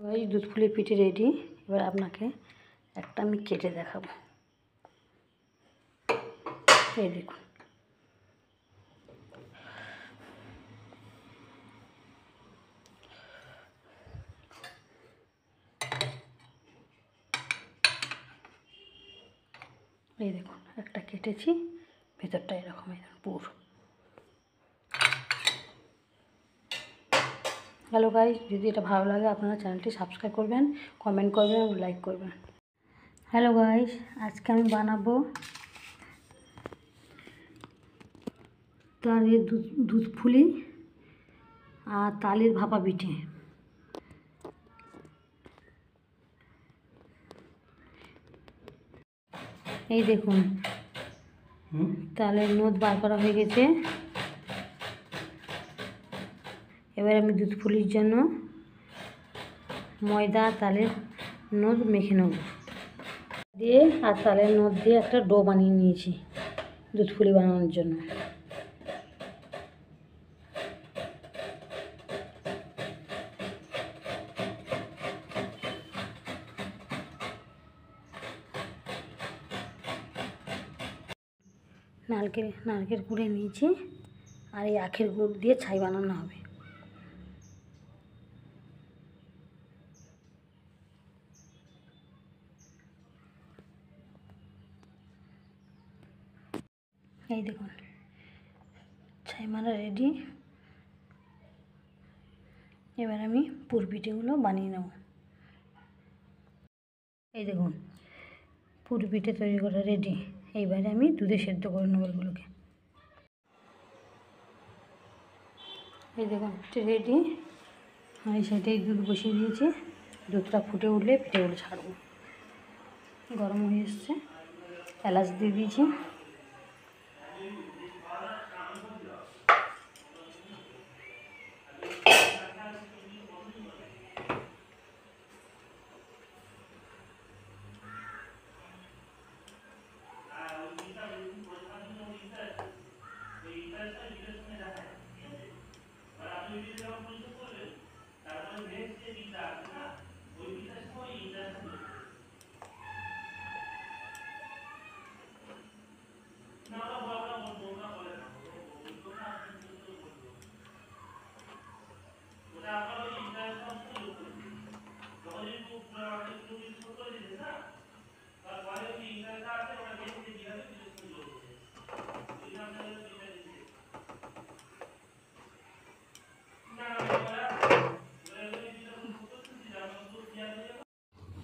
এই দুধ পুলি পিঠে রেডি। এবার আপনাকে একটা আমি কেটে দেখাবো। এই দেখুন, এই দেখুন একটা কেটেছি, ভেতরটা এরকম পুর। হ্যালো গাইস, যদি এটা ভালো লাগে আপনারা চ্যানেলটি সাবস্ক্রাইব করবেন, কমেন্ট করবেন এবং লাইক করবেন। হ্যালো গাইস, আজকে আমি বানাবো তালের দুধ পুলি আর তালের ভাপা পিঠে। এই দেখুন তালের নোদ বার করা হয়ে গেছে। এবার আমি দুধ পুলির জন্য ময়দা তালের নোদ মেখে নেব দিয়ে, আর তালের নোদ দিয়ে একটা ডো বানিয়ে নিয়েছি দুধ পুলি বানানোর জন্য। নারকেল কুড়ে নিয়েছি, আর এই আখের গুড় দিয়ে ছাই বানানো হবে। এই দেখুন ছাই মারা রেডি। এবার আমি পুর পিঠেগুলো বানিয়ে নেব। এই দেখুন পুর পিঠে তৈরি করা রেডি। এইবারে আমি দুধে সেদ্ধ করে নেব এগুলোকে। এই দেখুন পিঠে রেডি। আমি সেটাই দুধ বসিয়ে দিয়েছি। দুধটা ফুটে উঠলে পিঠেগুলো ছাড়বো। গরম হয়ে এসছে, এলাচ দিয়ে দিয়েছি।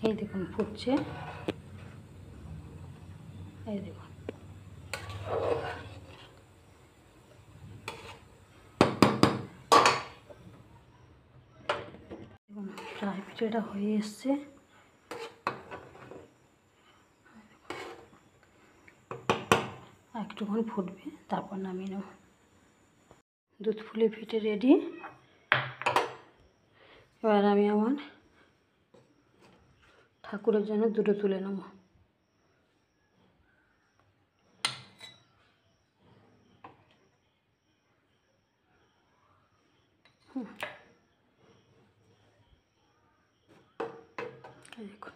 এই দেখুন ফুটছে। এই দেখুন প্রায় পিঠেটা হয়ে এসছে। একটুখানি ফুটবে, তারপর নামিয়ে নেব। দুধ পুলি পিঠে রেডি। এবার আমি আমার ঠাকুরের জন্য দুটো তুলে নেব। দেখুন